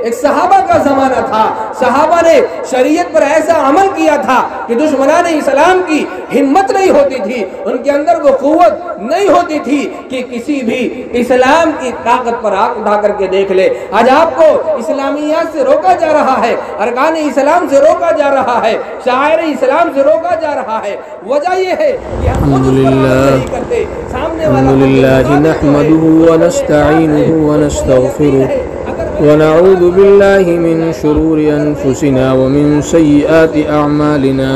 ایک صحابہ کا زمانہ تھا، صحابہ نے شریعت پر ایسا عمل کیا تھا کہ دشمنان اسلام کی ہمت نہیں ہوتی تھی، ان کے اندر وہ قوت نہیں ہوتی تھی کہ کسی بھی اسلام کی طاقت پر آنکھ اٹھا کر کے دیکھ لے۔ آج آپ کو اسلامیات سے روکا جا رہا ہے، ارکان اسلام سے روکا جا رہا ہے، شعائر اسلام سے روکا جا رہا ہے۔ وجہ یہ ہے کہ ہم خود اس پر عمل نہیں کرتے، سامنے والا الحمد للہ نحمده ونستعینه ونستغفره ونعوذ باللہ من شرور انفسنا ومن سیئات اعمالنا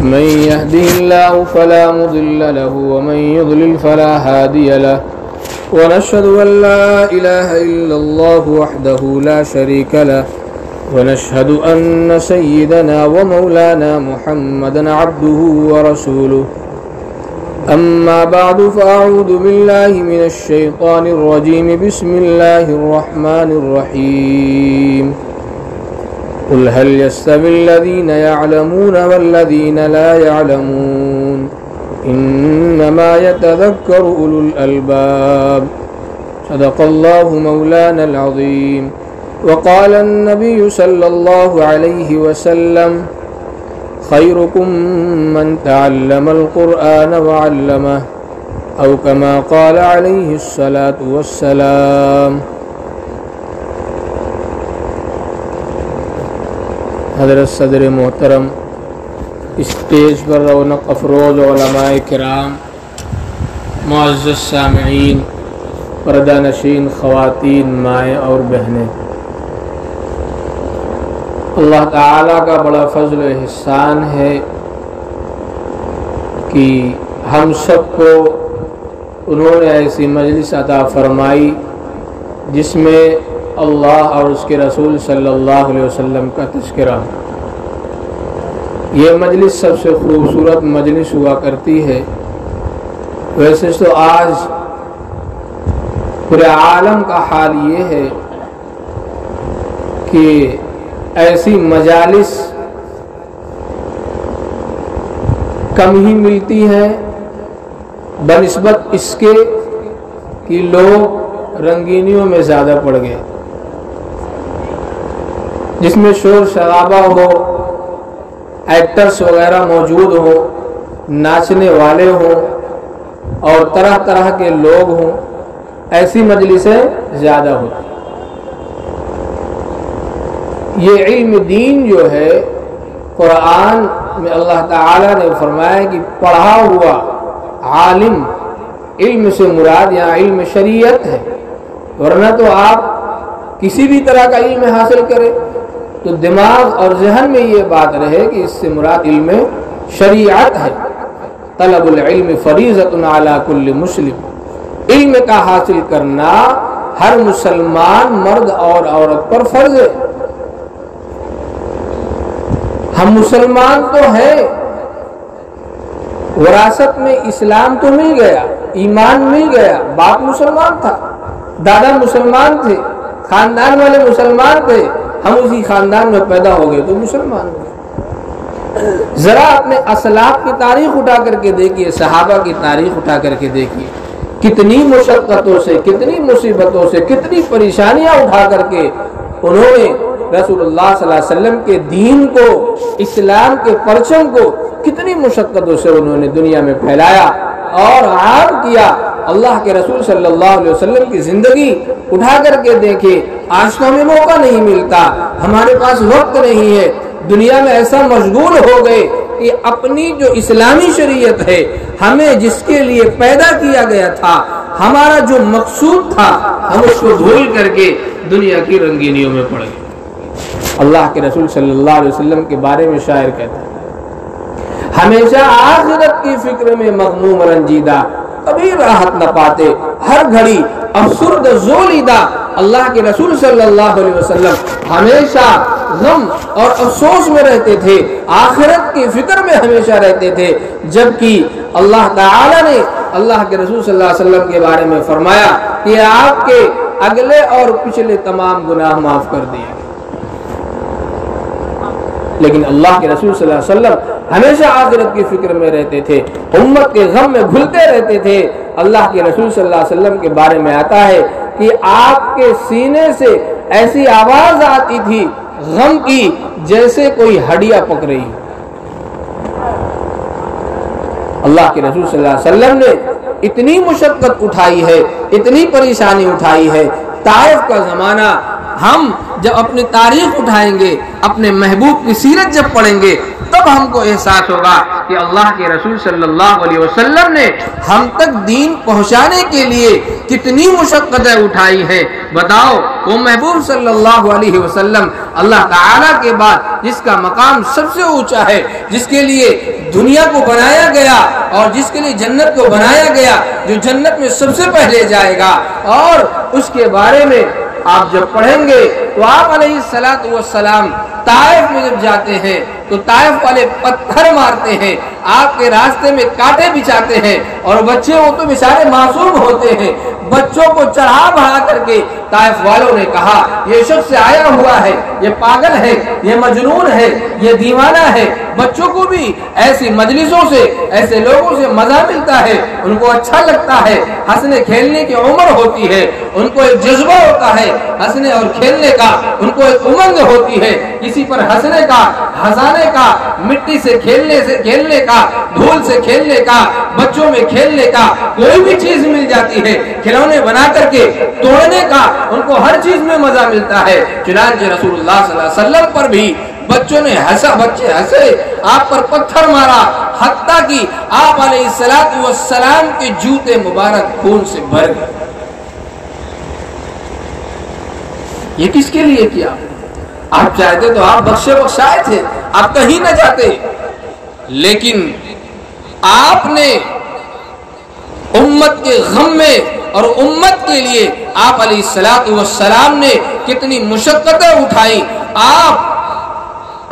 من يهده الله فلا مضل له ومن يضلل فلا هادي له ونشهد أن لا إله إلا الله وحده لا شريك له ونشهد أن سيدنا ومولانا محمدا عبده ورسوله أما بعد فأعوذ بالله من الشيطان الرجيم بسم الله الرحمن الرحيم قل هل يستوي الذين يعلمون والذين لا يعلمون إنما يتذكر أولو الألباب صدق الله مولانا العظيم وقال النبي صلى الله عليه وسلم خيركم من تعلم القرآن وعلمه أو كما قال عليه الصلاة والسلام۔ حضرت صدر محترم، اسٹیج پر رونق افروز علماء کرام، معزز سامعین، پردہ نشین خواتین، مائیں اور بہنیں، اللہ تعالیٰ کا بڑا فضل و احسان ہے کہ ہم سب کو انہوں نے ایسی مجلس عطا فرمائی جس میں اللہ اور اس کے رسول صلی اللہ علیہ وسلم کا تذکرہ۔ یہ مجلس سب سے خوبصورت مجلس ہوا کرتی ہے۔ ویسے تو آج پورے عالم کا حال یہ ہے کہ ایسی مجالس کم ہی ملتی ہیں بنسبت اس کے کہ لوگ رنگینیوں میں زیادہ پڑ گئے، جس میں شور شرابہ ہو، ایکٹرز وغیرہ موجود ہوں، ناچنے والے ہوں اور طرح طرح کے لوگ ہوں، ایسی مجلسیں زیادہ ہوتی۔ یہ علم دین جو ہے، قرآن میں اللہ تعالیٰ نے فرمایا کہ پڑھا ہوا عالم، علم سے مراد یہاں علم شریعت ہے، ورنہ تو آپ کسی بھی طرح کا علم حاصل کریں تو دماغ اور ذہن میں یہ بات رہے کہ اس سے مراد علم شریعت ہے۔ طلب العلم فریضۃ علی کل مسلم، علم کا حاصل کرنا ہر مسلمان مرد اور عورت پر فرض ہے۔ ہم مسلمان تو ہیں، وراثت میں اسلام تو مل گیا، ایمان مل گیا، باپ مسلمان تھا، دادا مسلمان تھے، خاندان والے مسلمان تھے، ہم اسی خاندان میں پیدا ہو گئے تو مسلمان ہو گئے۔ ذرا اپنے اسلاف کی تاریخ اٹھا کر کے دیکھیے، صحابہ کی تاریخ اٹھا کر کے دیکھیے، کتنی مشقتوں سے، کتنی مصیبتوں سے، کتنی پریشانیاں اٹھا کر کے انہوں نے رسول اللہ صلی اللہ علیہ وسلم کے دین کو، اسلام کے پرچم کو کتنی مشقتوں سے انہوں نے دنیا میں پھیلایا اور عام کیا۔ اللہ کے رسول صلی اللہ علیہ وسلم کی زندگی اٹھا کر کے دیکھیں، آج تو ہمیں موقع نہیں ملتا، ہمارے پاس وقت نہیں ہے، دنیا میں ایسا مشغول ہو گئے کہ اپنی جو اسلامی شریعت ہے، ہمیں جس کے لیے پیدا کیا گیا تھا، ہمارا جو مقصود تھا، ہم اس کو بھول کر کے دنیا کی رنگینیوں میں پڑ گئے۔ اللہ کے رسول صلی اللہ علیہ وسلم کے بارے میں شاعر کہتا ہے، ہمیشہ آخرت کی فکر میں مغموم رنجیدہ، کبھی راحت نہ پاتے، ہر گھڑی افسرد زولیدہ۔ اللہ کے رسول صلی اللہ علیہ وسلم ہمیشہ غم اور افسوس میں رہتے تھے، آخرت کی فکر میں ہمیشہ رہتے تھے، جبکہ اللہ تعالی نے اللہ کے رسول صلی اللہ علیہ وسلم کے بارے میں فرمایا کہ آپ کے اگلے اور پچھلے تمام گناہ معاف کر دیے۔ لیکن اللہ کے رسول صلی اللہ علیہ وسلم ہمیشہ آخرت کی فکر میں رہتے تھے، امت کے غم میں گھلتے رہتے تھے۔ اللہ کے رسول صلی اللہ علیہ وسلم کے بارے میں آتا ہے کہ آپ کے سینے سے ایسی آواز آتی تھی غم کی جیسے کوئی ہڈیاں پک رہی۔ اللہ کے رسول صلی اللہ علیہ وسلم نے اتنی مشقت اٹھائی ہے، اتنی پریشانی اٹھائی ہے۔ طائف کا زمانہ، ہم جب اپنی تاریخ اٹھائیں گے، اپنے محبوب کی سیرت جب پڑھیں گے، تب ہم کو احساس ہوگا کہ اللہ کے رسول صلی اللہ علیہ وسلم نے ہم تک دین پہنچانے کے لیے کتنی مشقتیں اٹھائی ہیں۔ بتاؤ، وہ محبوب صلی اللہ علیہ وسلم اللہ تعالیٰ کے بعد جس کا مقام سب سے اونچا ہے، جس کے لیے دنیا کو بنایا گیا اور جس کے لیے جنت کو بنایا گیا، جو جنت میں سب سے پہلے جائے گا، اور اس کے بارے میں آپ جب پڑھیں گے تو آپ علیہ السلام طائف میں جب جاتے ہیں تو طائف والے پتھر مارتے ہیں، آپ کے راستے میں کانٹے بچھاتے ہیں، اور بچے وہ تو بیچارے معصوم ہوتے ہیں، بچوں کو چڑھا بڑھا کر کے طائف والوں نے کہا یہ شخص آیا ہوا ہے، یہ پاگل ہے، یہ مجنون ہے، یہ دیوانہ ہے۔ بچوں کو بھی ایسی مجلسوں سے، ایسے لوگوں سے مزہ ملتا ہے، ان کو اچھا لگتا ہے، ہنسنے کھیلنے کی عمر ہوتی ہے، ان کو ایک جذبہ ہوتا ہے ہنسنے اور کھیلنے کا، ان کو ایک امنگ ہوتی ہے کسی پر ہنسنے کا، ہنسانے کا، مٹی سے کھیلنے کا، دھول سے کھیلنے کا، بچوں میں کھیلنے کا، کوئی بھی چیز مل جاتی ہے کھلونے بنا کر کے توڑنے کا، ان کو ہر چیز میں مزہ ملتا ہے۔ چنانچہ رسول اللہ صلی اللہ علیہ وسلم پر بھی بچوں نے ہنسا، بچے ہنسے، آپ پر پتھر مارا، حتیٰ کہ آپ علیہ السلام کے جوتے مبارک خون سے بھر گئے۔ یہ کس کے لیے کیا؟ آپ چاہتے تو آپ بخشے بخشائے تھے، آپ کہیں نہ جاتے، لیکن آپ نے امت کے غم میں اور امت کے لیے آپ علیہ السلام نے کتنی مشقتیں اٹھائی۔ آپ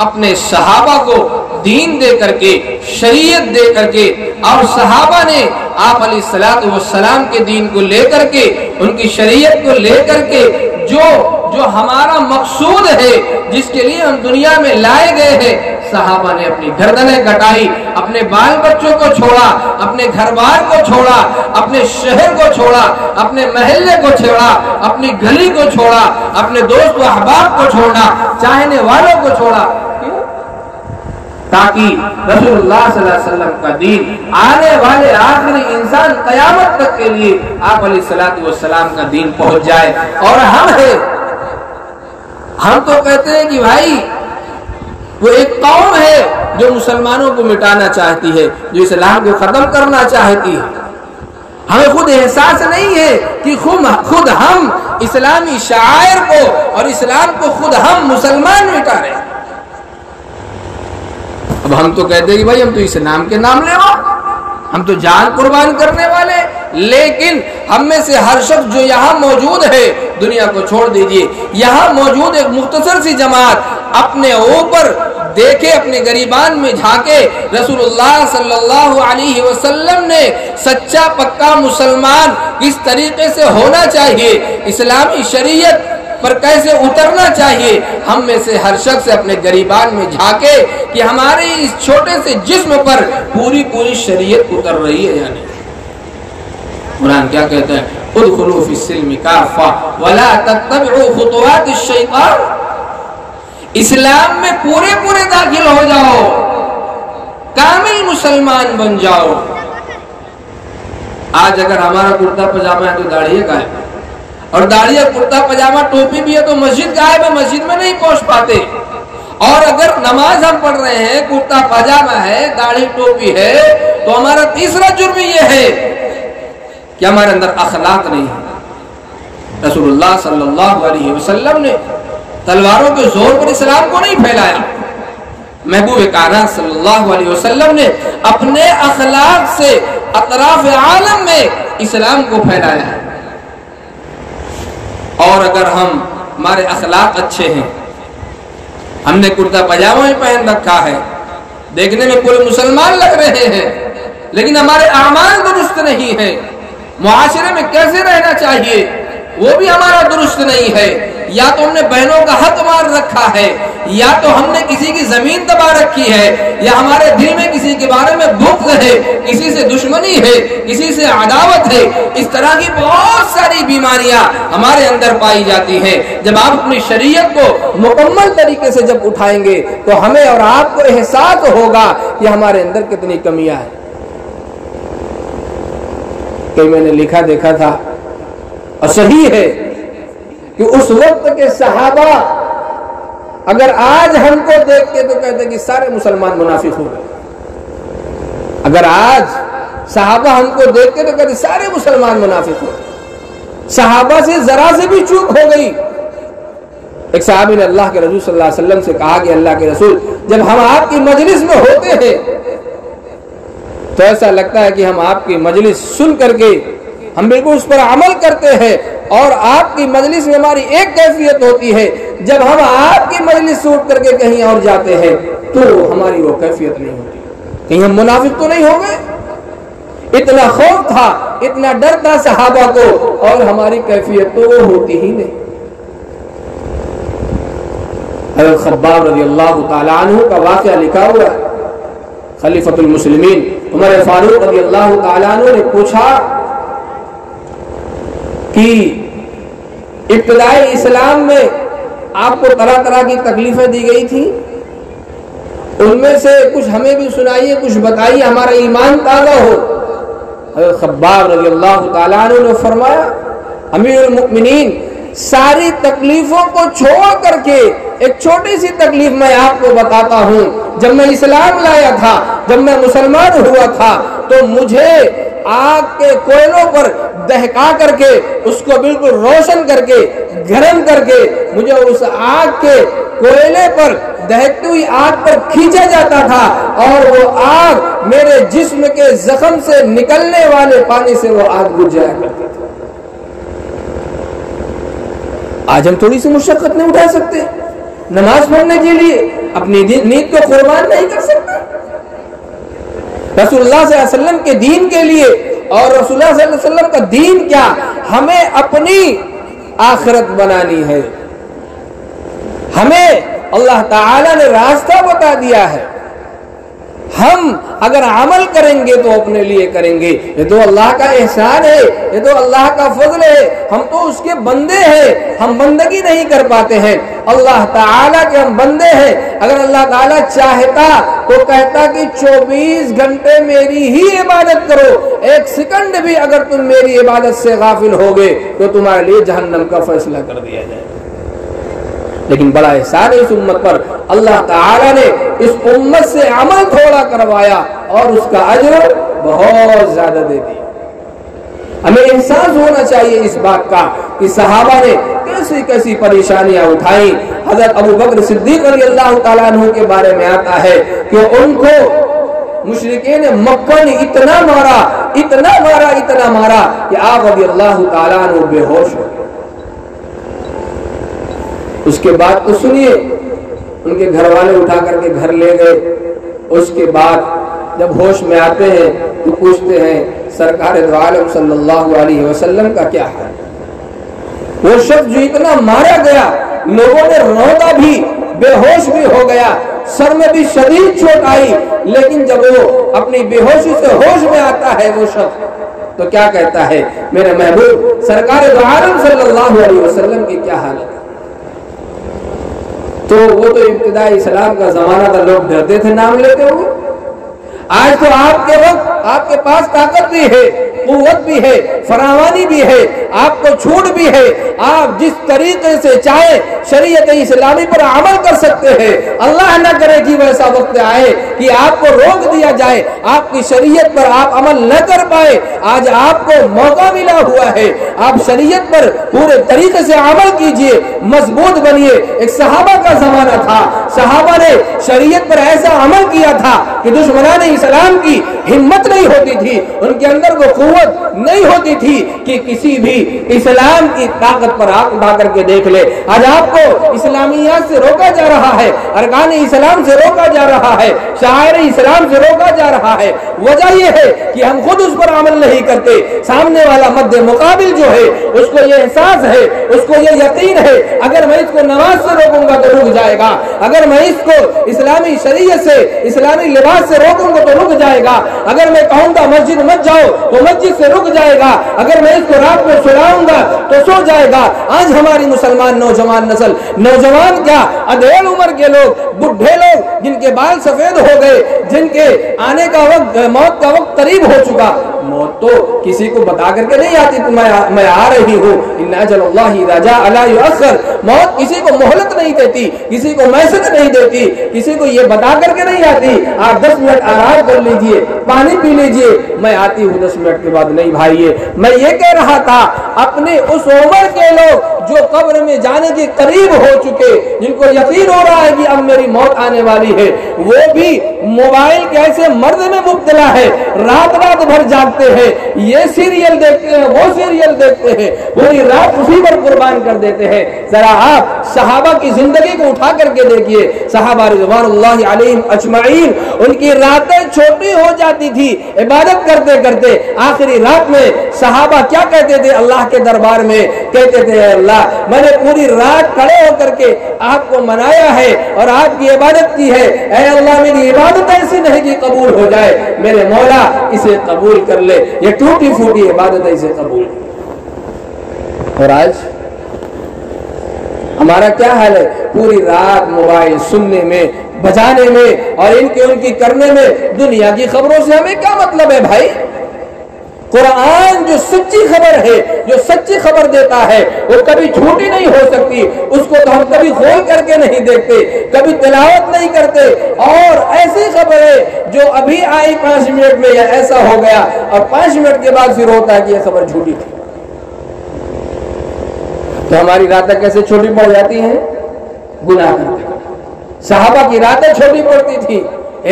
اپنے صحابہ کو دین دے کر کے، شریعت دے کر کے، اور صحابہ نے آپ علیہ السلام کے دین کو لے کر کے، ان کی شریعت کو لے کر کے جو ہمارا مقصود ہے، جس کے لیے ہم دنیا میں لائے گئے ہیں، صحابہ نے اپنی گردنیں کٹائی، اپنے بال بچوں کو چھوڑا، اپنے گھر بار کو چھوڑا، اپنے شہر کو چھوڑا، اپنے محلے کو چھوڑا، اپنی گلی کو چھوڑا، اپنے دوست و احباب کو چھوڑا، چاہنے والوں کو چھوڑا، تاکہ رسول اللہ صلی اللہ علیہ وسلم کا دین آنے والے آخری انسان قیامت تک کے لیے آپ علیہ السلام کا دین پہنچ جائے۔ اور ہم تو کہتے ہیں کہ بھائی وہ ایک قوم ہے جو مسلمانوں کو مٹانا چاہتی ہے، جو اسلام کو ختم کرنا چاہتی ہے۔ ہمیں خود احساس نہیں ہے کہ خود ہم اسلامی شعائر کو اور اسلام کو خود ہم مسلمان مٹا رہے ہیں۔ اب ہم تو کہتے ہیں کہ بھائی ہم تو اسلام کے نام لے ہم تو جان قربان کرنے والے، لیکن ہم میں سے ہر شخص جو یہاں موجود ہے، دنیا کو چھوڑ دیجئے، یہاں موجود ایک مختصر سی جماعت اپنے اوپر دیکھے، اپنے گریبان میں جھانکے، رسول اللہ صلی اللہ علیہ وسلم نے سچا پکا مسلمان کس طریقے سے ہونا چاہیے، اسلامی شریعت پر کیسے اترنا چاہیے، ہم میں سے ہر شخص اپنے گریبان میں جھانکے کہ ہمارے اس چھوٹے سے جسم پر پوری شریعت اتر رہی ہے یا نہیں۔ قرآن کیا کہتا ہے؟ ادخلوا فی السلم کافہ ولا تتبعوا خطوات الشیطان، اسلام میں پورے داخل ہو جاؤ، کامل مسلمان بن جاؤ۔ آج اگر ہمارا کرتا پجامہ ہے تو داڑھی کا ہے، اور داڑھی کرتا پجامہ ٹوپی بھی ہے تو مسجد کا ہے، مسجد میں نہیں پہنچ پاتے۔ اور اگر نماز ہم پڑھ رہے ہیں، کرتا پجامہ ہے، داڑھی ٹوپی ہے، تو ہمارا تیسرا جرم یہ ہے کہ ہمارے اندر اخلاق نہیں ہے۔ رسول اللہ صلی اللہ علیہ وسلم نے تلواروں کے زور پر اسلام کو نہیں پھیلایا، محبوب کائنات صلی اللہ علیہ وسلم نے اپنے اخلاق سے اطراف عالم میں اسلام کو پھیلایا ہے۔ اور اگر ہمارے اخلاق اچھے ہیں، ہم نے کرتا پجامہ بھی پہن رکھا ہے، دیکھنے میں پورے مسلمان لگ رہے ہیں، لیکن ہمارے اعمال درست نہیں ہیں، معاشرے میں کیسے رہنا چاہیے وہ بھی ہمارا درست نہیں ہے، یا تو ہم نے بہنوں کا حق مار رکھا ہے، یا تو ہم نے کسی کی زمین دبا رکھی ہے، یا ہمارے دل میں کسی کے بارے میں بغض ہے، کسی سے دشمنی ہے، کسی سے عداوت ہے۔ اس طرح کی بہت ساری بیماریاں ہمارے اندر پائی جاتی ہیں۔ جب آپ اپنی شریعت کو مکمل طریقے سے جب اٹھائیں گے تو ہمیں اور آپ کو احساس ہوگا کہ ہمارے اندر کتنی کمیاں ہیں۔ کہ میں نے لکھا دیکھا تھا اور صحیح ہے کہ اس وقت کے صحابہ اگر آج ہم کو دیکھتے تو کہتے کہ سارے مسلمان منافق ہو گئے۔ اگر آج صحابہ ہم کو دیکھتے تو کہتے سارے مسلمان منافق ہو گئے۔ صحابہ سے ذرا سے بھی چوک ہو گئی۔ ایک صحابی نے اللہ کے رسول صلی اللہ علیہ وسلم سے کہا کہ اللہ کے رسول، جب ہم آپ کی مجلس میں ہوتے ہیں تو ایسا لگتا ہے کہ ہم آپ کی مجلس سن کر کے ہم بالکل اس پر عمل کرتے ہیں، اور آپ کی مجلس میں ہماری ایک کیفیت ہوتی ہے، جب ہم آپ کی مجلس سے اٹھ کر کے کہیں اور جاتے ہیں تو ہماری وہ کیفیت نہیں ہوتی۔ کہیں ہم منافق تو نہیں ہو گئے؟ اتنا خوف تھا، اتنا ڈر تھا صحابہ کو، اور ہماری کیفیت تو وہ ہوتی ہی نہیں۔ حضرت خباب رضی اللہ تعالیٰ عنہ کا واقعہ لکھا ہوا ہے۔ خلیفۃ المسلمین عمر فاروق رضی اللہ تعالیٰ عنہ نے پوچھا کہ ابتدائی اسلام میں آپ کو طرح طرح کی تکلیفیں دی گئی تھی، ان میں سے کچھ ہمیں بھی سنائیے، کچھ بتائیے، ہمارا ایمان تازہ ہو۔ حضرت خباب رضی اللہ تعالیٰ عنہ نے فرمایا، امیر المؤمنین، ساری تکلیفوں کو چھوڑ کر کے ایک چھوٹی سی تکلیف میں آپ کو بتاتا ہوں۔ جب میں اسلام لایا تھا، جب میں مسلمان ہوا تھا، تو مجھے آگ کے کوئلوں پر دہکا کر کے اس کو بالکل روشن کر کے گرم کر کے مجھے اس آگ کے کوئلے پر دہکتی ہوئی آگ پر کھینچا جاتا تھا، اور وہ آگ میرے جسم کے زخم سے نکلنے والے پانی سے وہ آگ بجھ جایا کرتی تھی۔ آج ہم تھوڑی سی مشقت نہیں اٹھا سکتے، نماز پڑھنے کے لیے اپنی نیند کو قربان نہیں کر سکتے، رسول اللہ صلی اللہ علیہ وسلم کے دین کے لیے۔ اور رسول اللہ صلی اللہ علیہ وسلم کا دین کیا؟ ہمیں اپنی آخرت بنانی ہے، ہمیں اللہ تعالی نے راستہ بتا دیا ہے، ہم اگر عمل کریں گے تو اپنے لیے کریں گے، یہ تو اللہ کا احسان ہے، یہ تو اللہ کا فضل ہے، ہم تو اس کے بندے ہیں، ہم بندگی نہیں کر پاتے ہیں، اللہ تعالیٰ کے ہم بندے ہیں۔ اگر اللہ تعالیٰ چاہتا تو کہتا کہ 24 گھنٹے میری ہی عبادت کرو، ایک سیکنڈ بھی اگر تم میری عبادت سے غافل ہوگے تو تمہارے لیے جہنم کا فیصلہ کر دیا جائے۔ لیکن بڑا احسان ہے اس امت پر، اللہ تعالیٰ نے اس امت سے عمل تھوڑا کروایا اور اس کا اجر بہت زیادہ دے دیا۔ ہمیں احساس ہونا چاہیے اس بات کا کہ صحابہ نے کیسی کیسی پریشانیاں اٹھائیں۔ حضرت ابو بکر صدیق رضی اللہ تعالیٰ عنہ کے بارے میں آتا ہے کہ ان کو مشرکین مکہ نے اتنا مارا کہ آپ رضی اللہ تعالیٰ عنہ بے ہوش ہو گئے۔ اس کے بعد تو سنیے، ان کے گھر والے اٹھا کر کے گھر لے گئے۔ اس کے بعد جب ہوش میں آتے ہیں تو پوچھتے ہیں سرکار دو عالم صلی اللہ علیہ وسلم کا کیا حال؟ وہ شخص جو اتنا مارا گیا، لوگوں نے روتا بھی، بے ہوش بھی ہو گیا، سر میں بھی شدید چوٹ آئی، لیکن جب وہ اپنی بے ہوشی سے ہوش میں آتا ہے وہ شخص تو کیا کہتا ہے؟ میرے محبوب سرکار دو عالم صلی اللہ علیہ وسلم کی کیا حالت؟ تو وہ تو ابتدائی اسلام کا زمانہ تھا، لوگ ڈرتے تھے نام لیتے ہوئے۔ آج تو آپ کے وقت آپ کے پاس طاقت بھی ہے، قوت بھی ہے، فراوانی بھی ہے، آپ کو چھوٹ بھی ہے، آپ جس طریقے سے چاہے شریعت اسلامی پر عمل کر سکتے ہیں۔ اللہ نہ کرے کہ ویسا وقت آئے کہ آپ کو روک دیا جائے، آپ کی شریعت پر آپ عمل نہ کر پائے۔ آج آپ کو موقع ملا ہوا ہے، آپ شریعت پر پورے طریقے سے عمل کیجئے، مضبوط بنیے۔ ایک صحابہ کا زمانہ تھا، صحابہ نے شریعت پر ایسا عمل کیا تھا کہ دشمنان اسلام کی ہمت نہیں ہوتی تھی، ان کے اندر وہ قوت نہیں ہوتی تھی کہ کسی بھی اسلام کی طاقت پر آنکھ اٹھا کر کے دیکھ لے۔ آج آپ کو اسلامیات سے روکا جا رہا ہے، ارکان اسلام سے روکا جا رہا ہے، شعائر اسلام سے روکا جا رہا ہے۔ وجہ یہ ہے کہ ہم خود اس پر عمل نہیں کرتے، سامنے والا مد مقابل جو ہے اس کو یہ احساس ہے، اس کو یہ یقین ہے اگر میں اس کو نماز سے روکوں گا تو رک جائے گا، اگر میں اس کو اسلامی شریعت سے، اسلامی لباس سے روکوں گا تو رک جائے گا، اگر میں کہوں گا مسجد مت جاؤ تو مسجد سے رک جائے گا، اگر میں اس کو رات میں سلاؤں گا تو سو جائے گا۔ آج ہماری مسلمان نوجوان نسل، نوجوان کیا ادھیڑ عمر کے لوگ، بڈھے لوگ جن کے بال سفید ہو گئے، جن کے آنے کا وقت، موت کا وقت قریب ہو چکا، موت تو کسی کو بتا کر کے نہیں آتی کہ میں آ رہی ہوں، ان اجل اللہ اذا جاء لا یؤخر، موت کسی کو مہلت نہیں دیتی، کسی کو میسج نہیں دیتی، کسی کو یہ بتا کر کے نہیں آتی آپ 10 منٹ آرام کر لیجئے، پانی پی لیجئے، میں آتی ہوں 10 منٹ کے بعد۔ نہیں بھائیے، میں یہ کہہ رہا تھا اپنے اس عمر کے لوگ جو قبر میں جانے کے قریب ہو چکے، جن کو یقین ہو رہا ہے کہ اب میری موت آنے والی ہے، وہ بھی موبائل کے ایسے مرض میں مبتلا ہے، رات رات بھر جاگتے ہیں، یہ سیریل دیکھتے ہیں، وہ سیریل دیکھتے ہیں، پوری رات اسی پر قربان کر دیتے ہیں۔ ذرا آپ صحابہ کی زندگی کو اٹھا کر کے دیکھیے، صحابہ رضوان اللہ علیہم اجمعین، ان کی راتیں چھوٹی ہو جاتی تھی عبادت کرتے کرتے، آخری رات میں صحابہ کیا کہتے تھے اللہ کے دربار میں؟ کہتے تھے اے اللہ، میں نے پوری رات کھڑے ہو کر کے آپ کو منایا ہے اور آپ کی عبادت کی ہے، اے اللہ میری عبادت ایسی نہیں کہ قبول ہو جائے، میرے مولا اسے قبول کر لے، یہ ٹوٹی پھوٹی عبادت اسے قبول کر۔ اور آج ہمارا کیا حال ہے؟ پوری رات موبائل سننے میں، بجانے میں اور ان کی کرنے میں، دنیا کی خبروں سے ہمیں کیا مطلب ہے بھائی؟ قرآن جو سچی خبر ہے، جو سچی خبر دیتا ہے، وہ کبھی جھوٹی نہیں ہو سکتی، اس کو تو ہم کبھی کھول کر کے نہیں دیکھتے، کبھی تلاوت نہیں کرتے، اور ایسی خبر ہے جو ابھی آئی 5 منٹ میں یا ایسا ہو گیا، اور 5 منٹ کے بعد پھر ہوتا ہے کہ یہ خبر جھوٹی تھی۔ تو ہماری راتیں کیسے چھوٹی پڑ جاتی ہیں؟ گناہ کرتے۔ صحابہ کی راتیں چھوٹی پڑتی تھی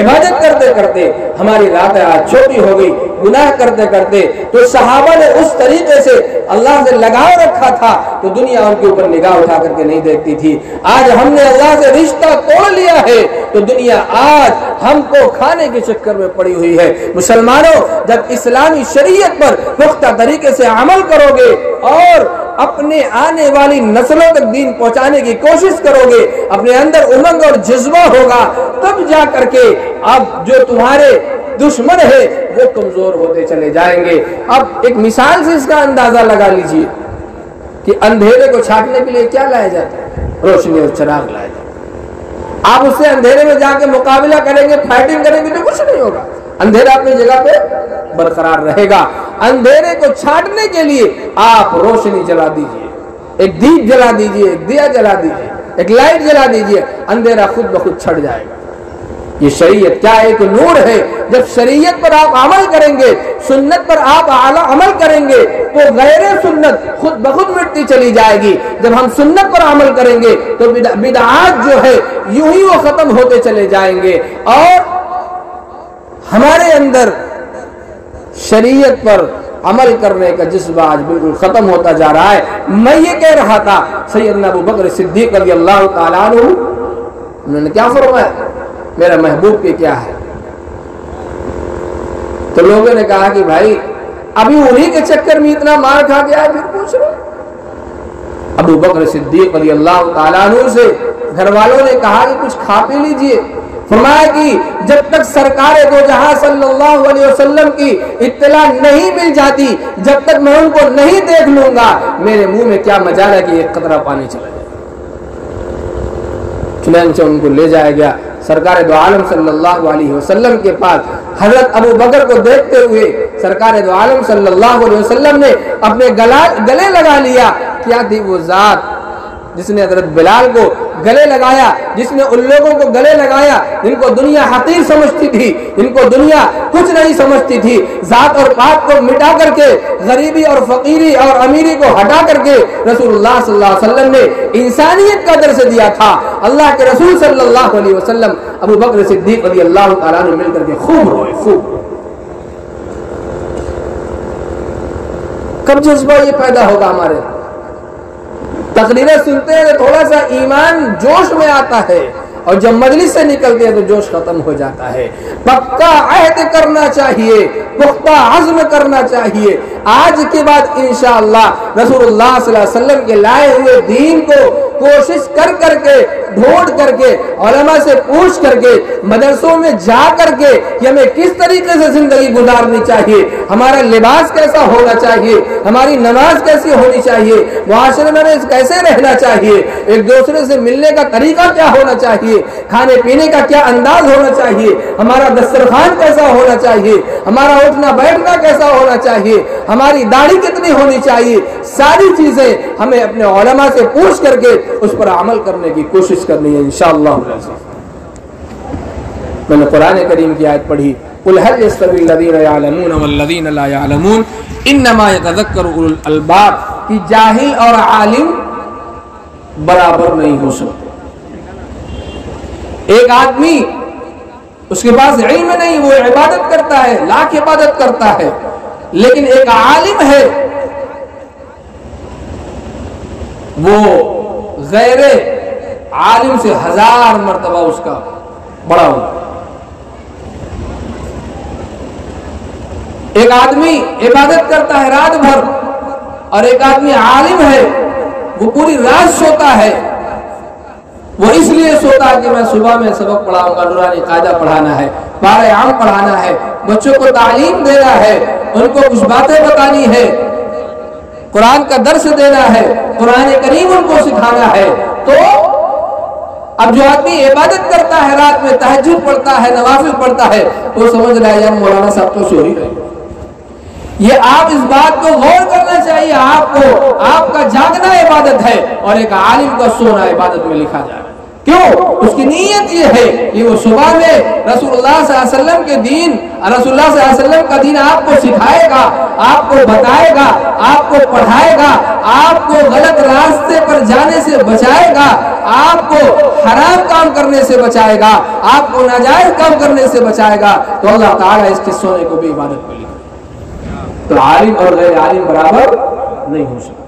عبادت کرتے کرتے، ہماری راتیں آج چھوٹی ہو گئی گناہ کرتے کرتے۔ تو صحابہ نے اس طریقے سے اللہ سے لگاؤ رکھا تھا تو دنیا ان کے اوپر نگاہ اٹھا کر کے نہیں دیکھتی تھی۔ آج ہم نے اللہ سے رشتہ توڑ لیا ہے تو دنیا آج ہم کو کھانے کے چکر میں پڑی ہوئی ہے۔ مسلمانوں، جب اسلامی شریعت پر پختہ طریقے سے عمل کرو گے اور اپنے آنے والی نسلوں تک دین پہنچانے کی کوشش کرو گے، اپنے اندر امنگ اور جذبہ ہوگا، تب جا کر کے اب جو تمہارے دشمن ہے وہ کمزور ہوتے چلے جائیں گے۔ اب ایک مثال سے اس کا اندازہ لگا لیجئے کہ اندھیرے کو چھانٹنے کے لیے کیا لایا جاتا ہے؟ روشنی اور چراغ لایا جاتا ہے۔ آپ اس سے اندھیرے میں جا کے مقابلہ کریں گے، فائٹنگ کریں گے تو کچھ نہیں ہوگا، اندھیرا اپنی جگہ پہ برقرار رہے گا۔ اندھیرے کو چھانٹنے کے لیے آپ روشنی جلا دیجئے، ایک دیپ جلا دیجئے، ایک دیا جلا دیجئے، ایک لائٹ جلا دیجئے، اندھیرا خود بخود چھٹ جائے گا۔ یہ شریعت کیا ایک نور ہے۔ جب شریعت پر آپ عمل کریں گے، سنت پر آپ عمل کریں گے تو غیر سنت خود بخود مٹتی چلی جائے گی۔ جب ہم سنت پر عمل کریں گے تو بدعات جو ہے یوں ہی وہ ختم ہوتے چلے جائیں گے، اور ہمارے اندر شریعت پر عمل کرنے کا جذبہ آج بالکل ختم ہوتا جا رہا ہے۔ میں یہ کہہ رہا تھا، سیدنا ابو بکر صدیق رضی اللہ تعالیٰ عنہ، انہوں نے کیا فرمایا؟ میرا محبوب کے کیا ہے؟ تو لوگوں نے کہا کہ بھائی ابھی انہی کے چکر میں اتنا مار کھا گیا ہے، پھر پوچھ رہے۔ ابو بکر صدیق رضی اللہ تعالیٰ عنہ سے گھر والوں نے کہا کہ کچھ کھا پی لیجئے۔ فرمایا کہ جب تک سرکار دو جہاں صلی اللہ علیہ وسلم کی اطلاع نہیں مل جاتی، جب تک میں ان کو نہیں دیکھ لوں گا، میرے منہ میں کیا مجال ہے کہ ایک قطرہ پانی چلا جائے۔ چنانچہ ان کو لے جایا گیا سرکار دو عالم صلی اللہ علیہ وسلم کے پاس۔ حضرت ابو بکر کو دیکھتے ہوئے سرکار دو عالم صلی اللہ علیہ وسلم نے اپنے گلے لگا لیا۔ کیا تھی وہ ذات جس نے حضرت بلال کو گلے لگایا، جس نے ان لوگوں کو گلے لگایا جن کو دنیا حقیر سمجھتی تھی، جن کو دنیا کچھ نہیں سمجھتی تھی، ذات اور پات کو مٹا کر کے، غریبی اور فقیری اور امیری کو ہٹا کر کے رسول اللہ صلی اللہ علیہ وسلم نے انسانیت کا درس دیا تھا۔ اللہ کے رسول صلی اللہ علیہ وسلم ابو بکر صدیق رضی اللہ تعالیٰ نے مل کر کے خوب روئے، خوب کب جذبہ یہ پیدا ہوگا ہمارے؟ تقریریں سنتے ہیں تو تھوڑا سا ایمان جوش میں آتا ہے، اور جب مجلس سے نکلتے ہیں تو جوش ختم ہو جاتا ہے۔ پکا عہد کرنا چاہیے، پختہ عزم کرنا چاہیے، آج کے بعد انشاءاللہ رسول اللہ صلی اللہ علیہ وسلم کے لائے ہوئے دین کو کوشش کر کے ڈھونڈ کر کے علماء سے پوچھ کر کے مدرسوں میں جا کر کے کہ ہمیں کس طریقے سے زندگی گزارنی چاہیے، ہمارا لباس کیسا ہونا چاہیے، ہماری نماز کیسی ہونی چاہیے، معاشرے میں کیسے رہنا چاہیے، ایک دوسرے سے ملنے کا طریقہ کیا ہونا چاہیے، کھانے پینے کا کیا انداز ہونا چاہیے، ہمارا دسترخوان کیسا ہونا چاہیے، ہمارا اٹھنا بیٹھنا کیسا ہونا چاہیے، ہماری داڑھی کتنی ہونی چاہیے، ساری چیزیں ہمیں اپنے علماء سے پوچھ کر کے اس پر عمل کرنے کی کوشش کرنی ہے انشاءاللہ۔ میں نے قرآن کریم کی آیت پڑھی، قُلْ هَلْ يَسْتَوِي الَّذِينَ يَعْلَمُونَ وَالَّذِينَ لَا يَعْلَمُونَ إِنَّمَا يَتَذَكَّرُ أُولُو الْأَلْبَابِ، کہ جاہل اور عالم برابر نہیں ہو سکتے۔ ایک آدمی اس کے پاس علم نہیں، وہ عبادت کرتا ہے، لاکھ عبادت کرتا ہے، لیکن ایک عالم ہے وہ غیر عالم سے 1000 مرتبہ اس کا بڑا ہوگا۔ ایک آدمی عبادت کرتا ہے رات بھر، اور ایک آدمی عالم ہے وہ پوری رات سوتا ہے۔ وہ اس لیے سوتا ہے کہ میں صبح میں سبق پڑھاؤں گا، نورانی قاعدہ پڑھانا ہے، پارہ عام پڑھانا ہے، بچوں کو تعلیم دینا ہے، ان کو کچھ باتیں بتانی ہے، قرآن کا درس دینا ہے، قرآن کریم ان کو سکھانا ہے۔ تو اب جو آدمی عبادت کرتا ہے رات میں، تہجد پڑھتا ہے، نوافل پڑھتا ہے، وہ سمجھ رہا ہے یار مولانا صاحب تو سو ہی رہے۔ یہ آپ اس بات کو غور کرنا چاہیے، آپ کو آپ کا جاگنا عبادت ہے اور ایک عالم کا سونا عبادت میں لکھا جائے۔ کیوں؟ اس کی نیت یہ ہے کہ وہ صبح میں رسول اللہ صلی اللہ علیہ وسلم کے دین، رسول اللہ صلی اللہ علیہ وسلم کا دین آپ کو سکھائے گا، آپ کو بتائے گا، آپ کو پڑھائے گا، آپ کو غلط راستے پر جانے سے بچائے گا، آپ کو حرام کام کرنے سے بچائے گا، آپ کو ناجائز کام کرنے سے بچائے گا، تو اللہ تعالیٰ اس کے سونے کو بھی عبادت میں لکھے۔ تو عالم اور غیر عالم برابر نہیں ہو سکتا۔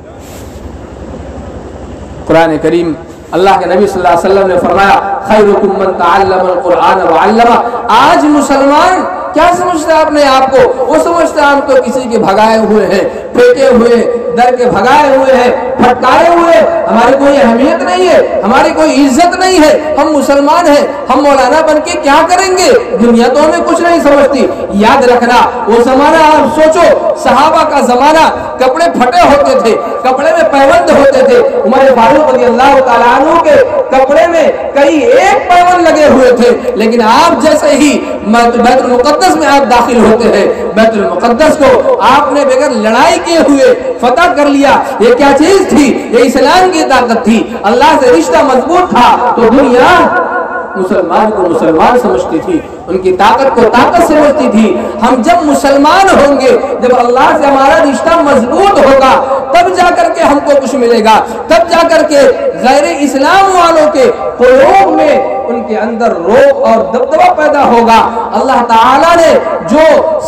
قرآن کریم اللہ کے نبی صلی اللہ علیہ وسلم نے فرمایا خیرکم من تعلم القرآن وعلمہ۔ آج مسلمان کیا سمجھتا ہے اپنے آپ کو؟ وہ سمجھتا ہے ہم تو کسی کے بھگائے ہوئے ہیں، پھینکے ہوئے، در کے بھگائے ہوئے ہیں، پھٹکارے ہوئے، ہماری کوئی اہمیت نہیں ہے، ہماری کوئی عزت نہیں ہے، ہم مسلمان ہیں، ہم مولانا بن کے کیا کریں گے، دنیا تو ہمیں کچھ نہیں سمجھتی۔ یاد رکھنا وہ زمانہ، آپ سوچو صحابہ کا زمانہ، کپڑے پھٹے ہوتے تھے، کپڑے میں پیوند ہوتے تھے۔ عمر فاروق رضی اللہ تعالیٰ عنہ کے کپڑے میں کئی ایک پیوند لگے ہوئے تھے، لیکن آپ جیسے ہی بیت المقدس میں آپ داخل ہوتے ہیں، بیت المقدس کو آپ نے بغیر لڑائی کیے ہوئے فتح کر لیا۔ یہ کیا چیز تھی؟ یہ اسلام کی طاقت تھی، اللہ سے رشتہ مضبوط تھا، تو دنیا مسلمان کو مسلمان سمجھتی تھی، ان کی طاقت کو طاقت سمجھتی تھی۔ ہم جب مسلمان ہوں گے، جب اللہ سے ہمارا رشتہ مضبوط ہوگا، تب جا کر کے ہم کو کچھ ملے گا، تب جا کر کے غیر اسلام والوں کے قلوب میں ان کے اندر روب اور دبدبہ پیدا ہوگا۔ اللہ تعالیٰ نے جو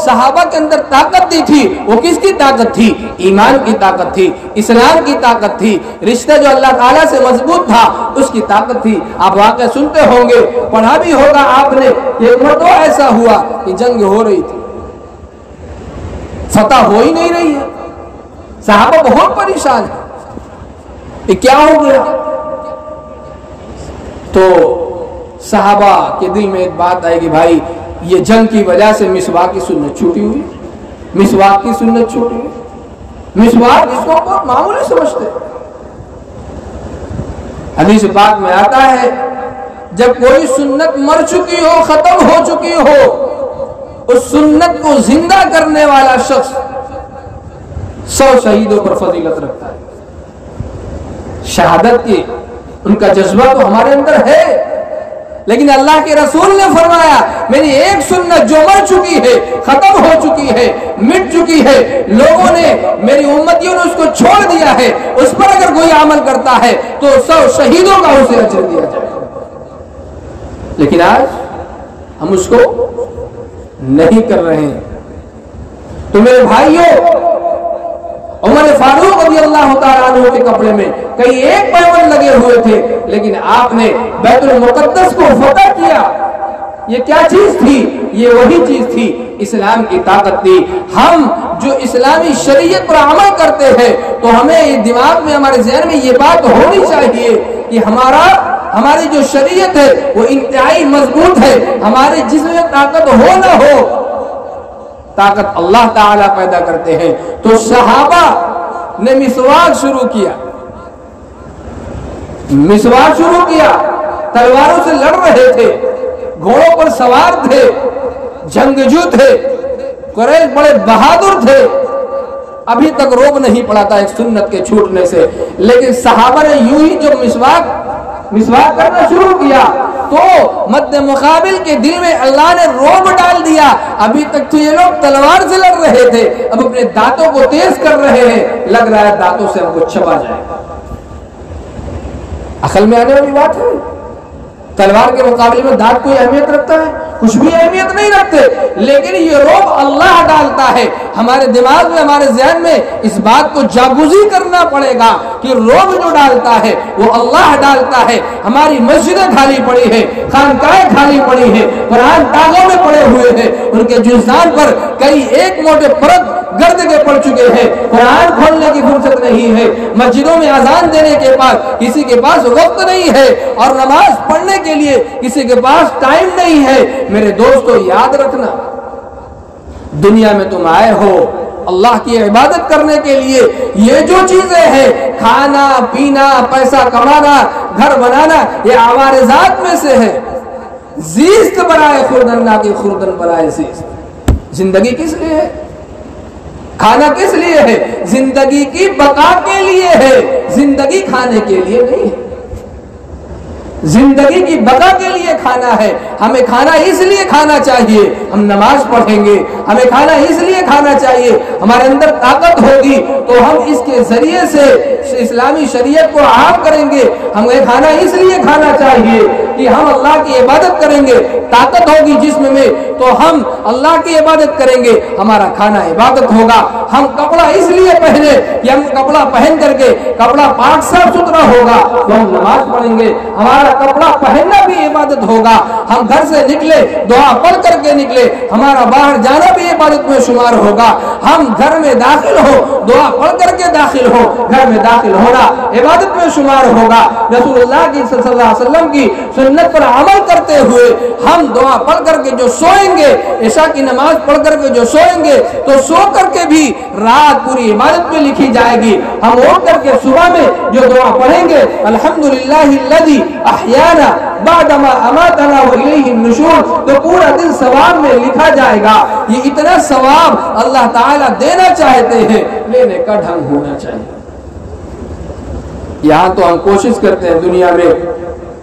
صحابہ کے اندر طاقت دی تھی، وہ کس کی طاقت تھی؟ ایمان کی طاقت تھی، اسلام کی طاقت تھی، رشتہ جو اللہ تعالیٰ سے مضبوط تھا اس کی طاقت تھی۔ آپ واقعہ سنتے ہوں گے، پڑھا بھی ہوگا آپ نے، ایک مرتبہ ایسا ہوا کہ جنگ ہو رہی تھی، فتح ہو ہی نہیں رہی ہے، صحابہ بہت پریشان ہیں، یہ کیا ہو گیا؟ تو صحابہ کے دل میں ایک بات آئے کہ بھائی یہ جنگ کی وجہ سے مسواک کی سنت چھوٹی ہوئی، مسواک کی سنت چھوٹی ہوئی، مسواک اس کو بہت معمولی سمجھتے۔ حدیث پاک میں آتا ہے جب کوئی سنت مر چکی ہو، ختم ہو چکی ہو، اس سنت کو زندہ کرنے والا شخص 100 شہیدوں پر فضیلت رکھتا ہے۔ شہادت کی ان کا جذبہ تو ہمارے اندر ہے، لیکن اللہ کے رسول نے فرمایا میری ایک سنت جو مر چکی ہے، ختم ہو چکی ہے، مٹ چکی ہے، لوگوں نے، میری امتیوں نے اس کو چھوڑ دیا ہے، اس پر اگر کوئی عمل کرتا ہے تو 100 شہیدوں کا اسے اجر دیا جائے۔ لیکن آج ہم اس کو نہیں کر رہے ہیں۔ تو میرے بھائیوں عمر فاروق رضی اللہ تعالیٰ عنہ کے کپڑے میں کئی ایک پیمن لگے ہوئے تھے، لیکن آپ نے بیت المقدس کو فتح کیا۔ یہ کیا چیز تھی؟ یہ وہی چیز تھی، اسلام کی طاقت تھی۔ ہم جو اسلامی شریعت پر عمل کرتے ہیں تو ہمیں دماغ میں، ہمارے ذہن میں یہ بات ہونی چاہیے کہ ہماری جو شریعت ہے وہ انتہائی مضبوط ہے۔ ہمارے جسم میں طاقت ہو نہ ہو، طاقت اللہ تعالیٰ پیدا کرتے ہیں۔ تو صحابہ نے مسواک شروع کیا، تلواروں سے لڑ رہے تھے، گھوڑوں پر سوار تھے، جنگجو تھے، قریش بڑے بہادر تھے، ابھی تک روب نہیں پڑا تھا ایک سنت کے چھوٹنے سے، لیکن صحابہ نے یوں ہی جو مسواک کرنا شروع کیا تو مد مقابل کے دل میں اللہ نے روب ڈال دیا۔ ابھی تک تو یہ لوگ تلوار سے لڑ رہے تھے، اب اپنے دانتوں کو تیز کر رہے ہیں، لگ رہا ہے دانتوں سے ہم کو چبا جائے گا۔ عقل میں آنے والی بات ہے؟ تلوار کے مقابلے میں دانت کوئی اہمیت رکھتا ہے؟ کچھ بھی اہمیت نہیں رکھتے، لیکن یہ روب اللہ ڈالتا ہے ہمارے دماغ میں، ہمارے ذہن میں۔ اس بات کو جاگوزی کرنا پڑے گا کہ روب جو ڈالتا ہے وہ اللہ ڈالتا ہے۔ ہماری مسجدیں کھالی پڑی ہیں، خانقاہیں کھالی پڑی ہیں، قرآن تاغوں میں پڑے ہوئے ہیں، ان کے جزدان پر کئی ایک موٹے پرت گرد کے پڑ چکے ہیں، قرآن کھولنے کی فرصت نہیں ہے، مسجدوں میں اذان دینے کے بعد کسی کے پاس وقت نہیں ہے، اور نماز پڑھنے کے لیے کسی کے پاس ٹائم نہیں ہے۔ میرے دوستو یاد رکھنا، دنیا میں تم آئے ہو اللہ کی عبادت کرنے کے لیے۔ یہ جو چیزیں ہیں، کھانا پینا، پیسہ کمانا، گھر بنانا، یہ عوارضات میں سے ہے۔ زیست برائے خوردن نہ کہ خوردن برائے زیست۔ زندگی کس لیے ہے؟ کھانا کس لیے ہے؟ زندگی کی بقا کے لیے ہے، زندگی کھانے کے لیے نہیں ہے۔ زندگی کی بقا کے لیے کھانا ہے۔ ہمیں کھانا اس لیے کھانا چاہیے، ہم نماز پڑھیں گے، ہمیں کھانا اس لیے کھانا چاہیے، ہمارے اندر طاقت ہوگی تو ہم اس کے ذریعے سے اسلامی شریعت کو عام کریں گے۔ ہمیں کھانا اس لیے کھانا چاہیے کہ ہم اللہ کی عبادت کریں گے، طاقت ہوگی جسم میں تو ہم اللہ کی عبادت کریں گے، ہمارا کھانا عبادت ہوگا۔ ہم کپڑا اس لیے پہنے کہ ہم کپڑا پہن کر کے کپڑا پاک صاف ستھرا ہوگا تو ہم نماز پڑھیں گے، ہمارا کپڑا پہننا بھی عبادت ہوگا۔ ہم گھر سے نکلے دعا پڑھ کر کے نکلے، ہمارا باہر جانا بھی عبادت میں شمار ہوگا۔ ہم گھر میں داخل ہو دعا پڑھ کر کے داخل ہو، گھر میں داخل ہونا عبادت میں شمار ہوگا۔ رسول اللہ کی صلی اللہ علیہ وسلم کی سنت پر عمل کرتے ہوئے ہم دعا پڑھ کر کے جو سوئیں گے، عشاء کی نماز پڑھ کر کے جو سوئیں گے تو سو کر کے بھی رات پوری عبادت میں لکھی جائے گی۔ ہم اٹھ کر کے صبح میں جو دعا پڑھیں گے، الحمدللہ الذی احیانا بعدما اماتنا والیہ النشور، تو پورا دن ثواب میں لکھا جائے گا۔ یہ اتنا ثواب اللہ تعالیٰ دینا چاہتے ہیں، لینے کا ڈھنگ ہونا چاہیے۔ یہاں تو ہم کوشش کرتے ہیں دنیا میں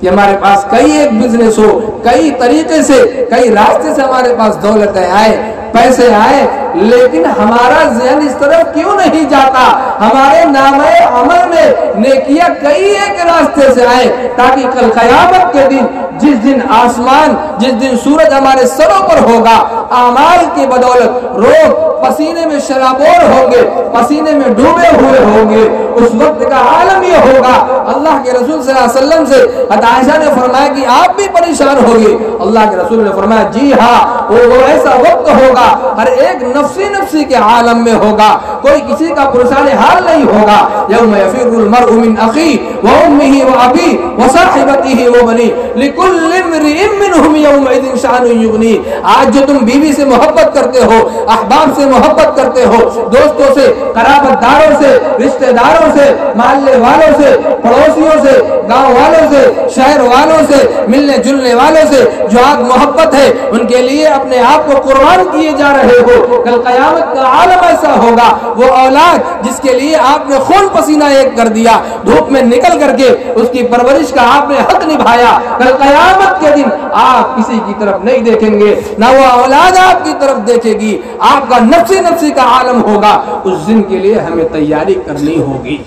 کہ ہمارے پاس کئی ایک بزنس ہو، کئی طریقے سے، کئی راستے سے ہمارے پاس دولتیں آئے، پیسے آئے، لیکن ہمارا ذہن اس طرف کیوں نہیں جاتا؟ ہمارے نامہ عمل میں نیکیاں کئی ایک راستے سے آئے تاکہ کل قیامت کے دن، جس دن آسمان، جس دن سورج ہمارے سروں پر ہوگا، اعمال کی بدولت روز پسینے میں شرابور ہوں گے، پسینے میں ڈوبے ہوئے ہوں گے، اس وقت کا عالم یہ ہوگا۔ اللہ کے رسول صلی اللہ علیہ وسلم سے عائشہ نے فرمایا کہ آپ بھی پریشان ہوگی۔ اللہ کے رسول نے فرمایا جی ہاں، وہ ایسا وقت ہوگا ہر ایک نفسی کے عالم میں ہوگا، کوئی کسی کا پرسان حال نہیں ہوگا۔ یوم یفر المرء من اخیہ وامہ وابیہ وصاحبتہ وبنیہ لکل امرئ منہم یومئذ شأن یغنیہ۔ آج جو تم بیوی سے محبت کرتے ہو، احباب سے محبت کرتے ہو، دوستوں سے، قرابت داروں سے، رشتہ داروں سے، محلے والوں سے، پڑوسیوں سے، گاؤں والوں سے، شہر والوں سے، ملنے جلنے والوں سے جو آج محبت ہے، ان کے لیے اپنے آپ کو قربان کیے جا رہے ہو۔ کل قیامت کا عالم ایسا ہوگا، وہ اولاد جس کے لیے آپ نے خون پسینہ ایک کر دیا، دھوپ میں نکل کر کے اس کی پرورش کا آپ نے حق نبھایا، کل قیامت کے دن آپ کسی کی طرف نہیں دیکھیں گے، نہ وہ اولاد آپ کی طرف دیکھے گی، آپ کا نفسی کا عالم ہوگا۔ اس دن کے لیے ہمیں تیاری کرنی ہوگی۔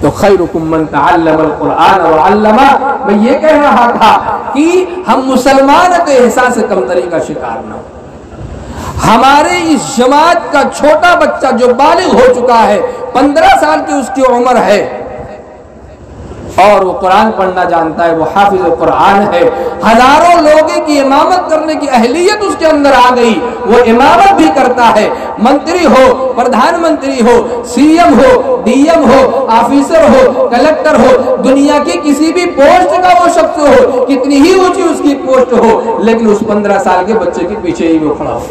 تو خیرکم من تعلم القرآن وعلمہ، میں یہ کہہ رہا تھا کہ ہم مسلمان کے احساس کمتری کا شکار نہ ہو۔ ہماری اس جماعت کا چھوٹا بچہ جو بالغ ہو چکا ہے، 15 سال کی اس کی عمر ہے، اور وہ قرآن پڑھنا جانتا ہے، وہ حافظ قرآن ہے، ہزاروں لوگوں کی امامت کرنے کی اہلیت اس کے اندر آ گئی، وہ امامت بھی کرتا ہے، منتری ہو، پردھان منتری ہو، سی ایم ہو، ڈی ایم ہو، آفیسر ہو، کلکٹر ہو، دنیا کی کسی بھی پوسٹ کا وہ شخص ہو، کتنی ہی اونچی اس کی پوسٹ ہو، لیکن اس 15 سال کے بچے کے پیچھے ہی وہ کھڑا ہو۔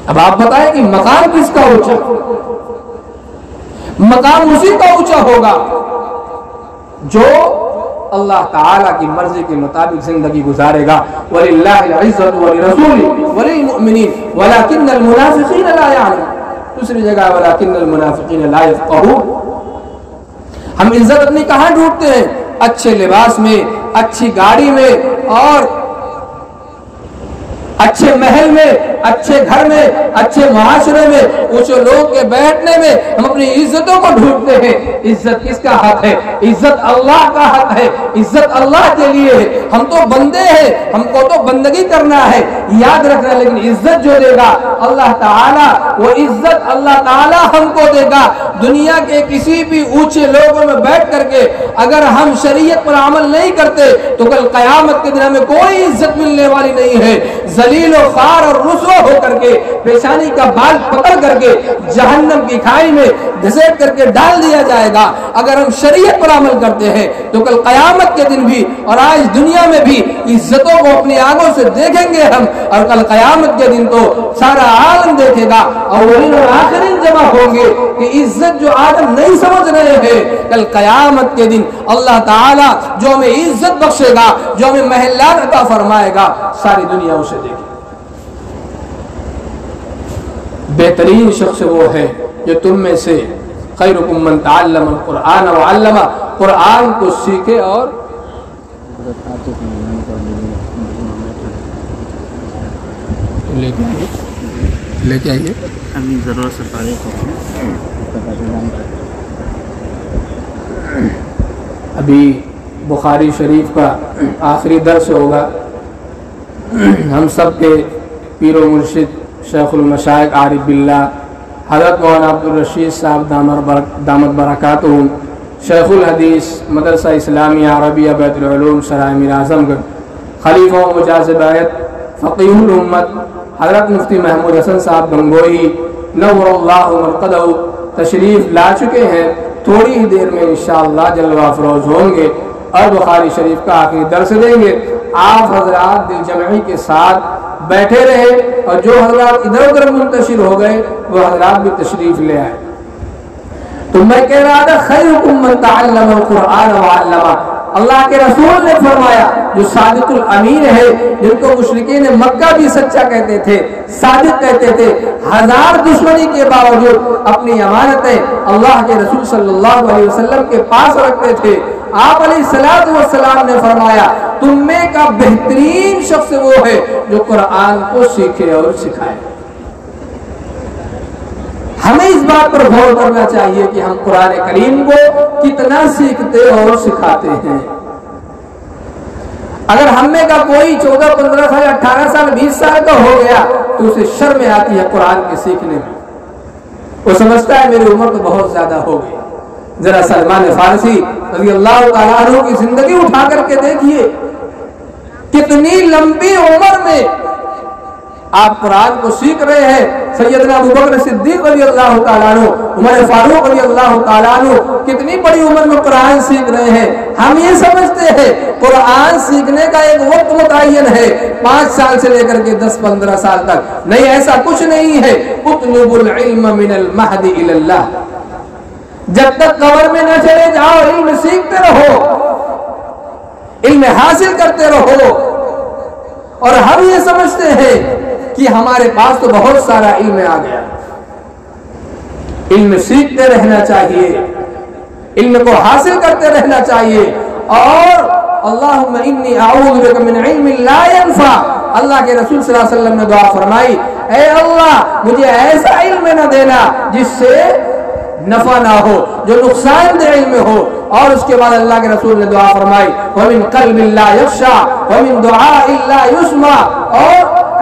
اب آپ بتائیں کہ مقام کس کا اونچا؟ مقام اسی کا اونچا ہوگا جو اللہ تعالیٰ کی مرضی کے مطابق زندگی گزارے گا۔ وَلِلَّهِ الْعِزَّةُ وَلِرَسُولِهِ وَلِلْمُؤْمِنِينَ وَلَكِنَّ الْمُنَافِقِينَ لَا يَعْلَمُونَ۔ دوسری جگہ وَلَكِنَّ الْمُنَافِقِينَ لَا يَفْقَهُونَ۔ ہم عزت اپنی کہاں ڈھونڈتے ہیں؟ اچھے لباس میں، اچھی گاڑی میں، اور اچھے محل میں، اچھے گھر میں، اچھے معاشرے میں، اونچے لوگ کے بیٹھنے میں ہم اپنی عزتوں کو ڈھونڈتے ہیں۔ عزت کس کا حق ہے؟ عزت اللہ کا حق ہے، عزت اللہ کے لیے ہے۔ ہم تو بندے ہیں، ہم کو تو بندگی کرنا ہے، یاد رکھنا، لیکن عزت جو دے گا اللہ تعالیٰ، وہ عزت اللہ تعالیٰ ہم کو دے گا۔ دنیا کے کسی بھی اونچے لوگوں میں بیٹھ کر کے اگر ہم شریعت پر عمل نہیں کرتے تو کل قیامت کے دن ہمیں کوئی عزت ملنے والی نہیں ہے۔ ذلیل و خوار اور رسوا ہو کر کے، پیشانی کا بال پکڑ کر کے جہنم کی کھائی میں گھسیٹ کر کے ڈال دیا جائے گا۔ اگر ہم شریعت پر عمل کرتے ہیں تو کل قیامت کے دن بھی اور آج دنیا میں بھی عزتوں کو اپنی آنکھوں سے دیکھیں گے ہم، اور کل قیامت کے دن تو سارا عالم دیکھے گا، اولین اور آخرین جمع ہوں گے کہ عزت جو آج ہم نہیں سمجھ رہے ہیں، کل قیامت کے دن اللہ تعالیٰ جو ہمیں عزت بخشے گا، جو ہمیں محلات عطا فرمائے گا، ساری دنیا اسے دیکھے۔ بہترین شخص وہ ہے جو تم میں سے خیرکم من تعلم القرآن وعلمہ، قرآن کو سیکھے اور لے کے آئیے۔ ضرورت سے فارغ ہو۔ ابھی بخاری شریف کا آخری درس ہوگا۔ ہم سب کے پیر و مرشد شیخ المشائخ عارف باللہ حضرت مولانا عبدالرشید صاحب دامت برکاتہم، شیخ الحدیث مدرسہ اسلامیہ عربیہ بیت العلوم سرائے میر اعظم گڑھ، خلیفہ و مجاز بیعت فقیہ الامت حضرت مفتی محمود حسن صاحب گنگوہی نور اللہ مرقدہ تشریف لا چکے ہیں۔ تھوڑی ہی دیر میں انشاءاللہ جلوہ افروز ہوں گے اور بخاری شریف کا آخری درس دیں گے۔ آپ حضرات دل جمعی کے ساتھ بیٹھے رہے، اور جو حضرات ادھر ادھر منتشر ہو گئے وہ حضرات بھی تشریف لے آئے۔ تو میں کہہ رہا تھا خیرکم من تعلم القرآن وعلمہ، اللہ کے رسول نے فرمایا جو صادق الامین ہے، جن کو مشرکین مکہ بھی سچا کہتے تھے، صادق کہتے تھے، ہزار دشمنی کے باوجود اپنی امانتیں اللہ کے رسول صلی اللہ علیہ وسلم کے پاس رکھتے تھے۔ آپ علیہ السلام نے فرمایا تم میں کا بہترین شخص وہ ہے جو قرآن کو سیکھے اور سکھائے۔ ہمیں اس بات پر غور کرنا چاہیے کہ ہم قرآن کریم کو کتنا سیکھتے اور سکھاتے ہیں۔ اگر ہم میں کا کوئی 14 15 سال 18 سال 20 سال کا ہو گیا تو اسے شرم آتی ہے قرآن کے سیکھنے میں، وہ سمجھتا ہے میری عمر تو بہت زیادہ ہو گئی۔ ذرا سلمان فارسی رضی اللہ تعالیٰ عنہ کی زندگی اٹھا کر کے دیکھیے، کتنی لمبی عمر میں آپ قرآن کو سیکھ رہے ہیں۔ سیدنا ابوبکر صدیق رضی اللہ تعالیٰ عنہ، عمر فاروق رضی اللہ تعالیٰ عنہ کتنی بڑی عمر میں قرآن سیکھ رہے ہیں۔ ہم یہ سمجھتے ہیں قرآن سیکھنے کا ایک وقت متعین ہے، 5 سال سے لے کر کے 10 15 سال تک، نہیں، ایسا کچھ نہیں ہے۔ اطلبوا العلم من المہد الی اللہ، جب تک قبر میں نہ چلے جاؤ علم سیکھتے رہو، علم حاصل کرتے رہو۔ اور ہم یہ سمجھتے ہیں کہ ہمارے پاس تو بہت سارا علم آ گیا، علم سیکھتے رہنا چاہیے، علم کو حاصل کرتے رہنا چاہیے۔ اور اللہم انی اعوذ بک من علم لا ينفع، اللہ کے رسول صلی اللہ علیہ وسلم نے دعا فرمائی، اے اللہ مجھے ایسا علم نہ دینا جس سے نفع نہ ہو، جو نقصان دہ علم ہو۔ اور اس کے بعد اللہ کے رسول نے دعا فرمائی وَمِن قَلْبٍ لَا يَخْشَى وَمِن دُعَاءٍ لَا يُسْمَعْ، اور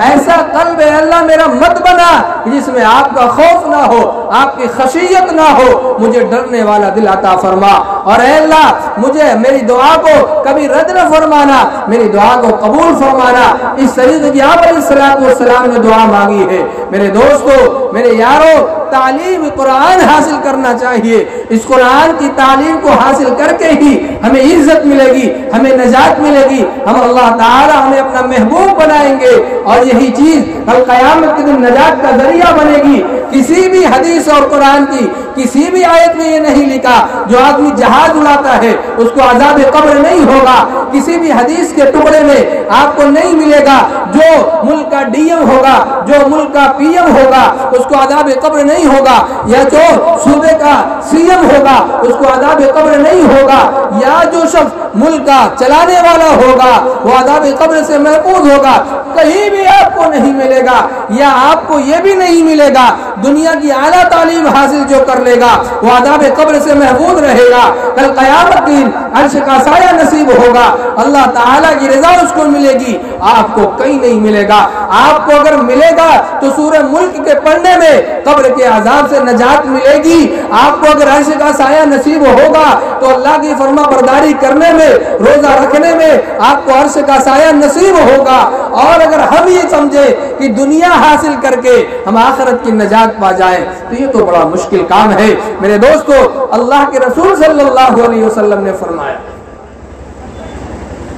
ایسا قلب اے اللہ میرا مت بنا جس میں آپ کا خوف نہ ہو، آپ کی خشیت نہ ہو، مجھے ڈرنے والا دل عطا فرما۔ اور اے اللہ مجھے میری دعا کو کبھی رد نہ فرمانا، میری دعا کو قبول فرمانا، اس طریقے کی آپ علیہ السلام نے دعا مانگی ہے۔ میرے دوستو، میرے یارو، تعلیم قرآن حاصل کرنا چاہیے۔ اس قرآن کی تعلیم کو حاصل کر کے ہی ہمیں عزت ملے گی، ہمیں نجات ملے گی، ہم اللہ تعالی ہمیں اپنا محبوب بنائیں گے، اور یہی چیز کل قیامت کے دن نجات کا ذریعہ بنے گی۔ کسی بھی حدیث اور قرآن کی کسی بھی آیت میں یہ نہیں لکھا جو آدمی جہاز اڑاتا ہے اس کو عذاب قبر نہیں ہوگا۔ کسی بھی حدیث کے ٹکڑے میں آپ کو نہیں ملے گا جو ملک کا ڈی ایم ہوگا، جو ملک کا پی ایم ہوگا اس کو عذاب قبر نہیں ہوگا، یا جو صوبے کا سی ایم ہوگا اس کو عذاب قبر نہیں ہوگا، یا جو شخص ملک کا چلانے والا ہوگا وہ عذاب قبر سے محفوظ ہوگا۔ کہیں بھی آپ کو نہیں ملے گا، یا آپ کو یہ بھی نہیں ملے گا دنیا کی اعلیٰ تعلیم حاصل جو کر لے گا وہ عذاب قبر سے محفوظ رہے گا۔ کل قیامت دن عرش کا سایہ نصیب ہوگا، اللہ تعالیٰ کی رضا اس کو ملے گی، آپ کو کہیں نہیں ملے گا۔ آپ کو اگر ملے گا تو سورہ ملک کے پڑھنے میں قبر کے عذاب سے نجات ملے گی۔ آپ کو اگر عرش کا سایہ نصیب ہوگا تو اللہ کی فرما برداری کرنے میں، روزہ رکھنے میں آپ کو عرش کا سایہ نصیب ہوگا۔ اور اگر ہم یہ سمجھے کہ دنیا حاصل کر کے ہم آخرت کی نجات پا جائیں تو یہ تو بڑا مشکل کام ہے۔ میرے دوستو، اللہ کے رسول صلی اللہ علیہ وسلم نے فرمایا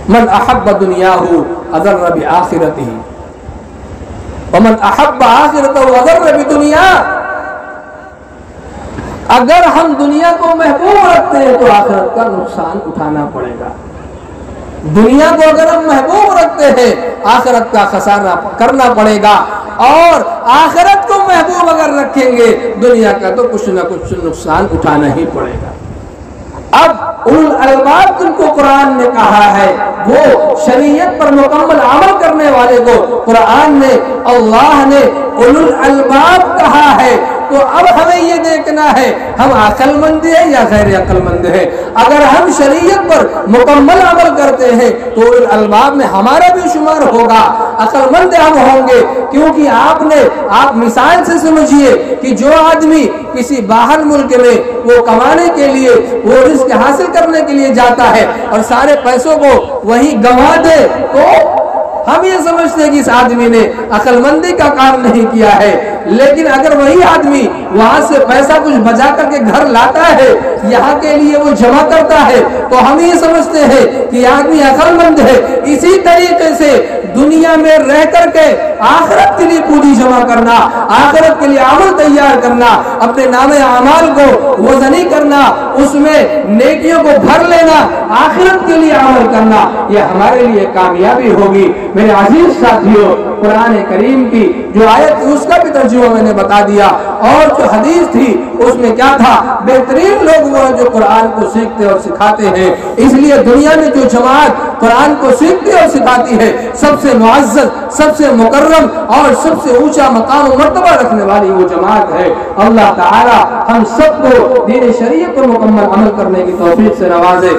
من احب دنیاہ اضر بآخرتہ ومن احب آخرتہ اضر بدنیا۔ اگر ہم دنیا کو محبوب رکھتے ہیں تو آخرت کا نقصان اٹھانا پڑے گا۔ دنیا کو اگر ہم محبوب رکھتے ہیں آخرت کا خسارہ کرنا پڑے گا، اور آخرت کو محبوب اگر رکھیں گے دنیا کا تو کچھ نہ کچھ نقصان اٹھانا ہی پڑے گا۔ اب اولو الالباب جن کو قرآن نے کہا ہے وہ شریعت پر مکمل عمل کرنے والے کو قرآن نے، اللہ نے اولو الالباب کہا ہے۔ تو اب ہمیں یہ دیکھنا ہے ہم عقل مند ہیں یا غیر عقل مند ہیں۔ اگر ہم شریعت پر مکمل عمل کرتے ہیں تو اولو الالباب میں ہمارا بھی شمار ہوگا، عقل مند ہم ہوں گے، کیونکہ آپ مثال سے سمجھیے کہ جو آدمی کسی باہر ملک میں وہ کمانے کے لیے، وہ رزق حاصل کرنے کے لیے جاتا ہے اور سارے پیسوں کو وہیں گنوا دے تو ہم یہ سمجھتے ہیں کہ اس آدمی نے عقل مندی کا کام نہیں کیا ہے۔ لیکن اگر وہی آدمی وہاں سے پیسہ کچھ بچا کر کے گھر لاتا ہے، یہاں کے لیے وہ جمع کرتا ہے، تو ہم یہ سمجھتے ہیں کہ یہ آدمی عقل مند ہے۔ اسی طریقے سے دنیا میں رہ کر کے آخرت کے لیے پونجی جمع کرنا، آخرت کے لیے عمل تیار کرنا، اپنے نام اعمال کو وزنی کرنا، اس میں نیکیوں کو بھر لینا، آخرت کے لیے عمل کرنا، یہ ہمارے لیے کامیابی ہوگی۔ میرے عزیز ساتھیوں، قرآن کریم کی جو آیت تھی اس کا بھی ترجمہ میں نے بتا دیا، اور جو حدیث تھی اس میں کیا تھا، بہترین لوگ وہ ہیں جو قرآن کو سیکھتے اور سکھاتے ہیں۔ اس لیے دنیا میں جو جماعت قرآن کو سیکھتی اور سکھاتی ہے سب سے معزز، سب سے مکرم اور سب سے اونچا مقام و مرتبہ رکھنے والی وہ جماعت ہے۔ اللہ تعالی ہم سب کو دین شریعت پر مکمل عمل کرنے کی توفیق سے نوازے۔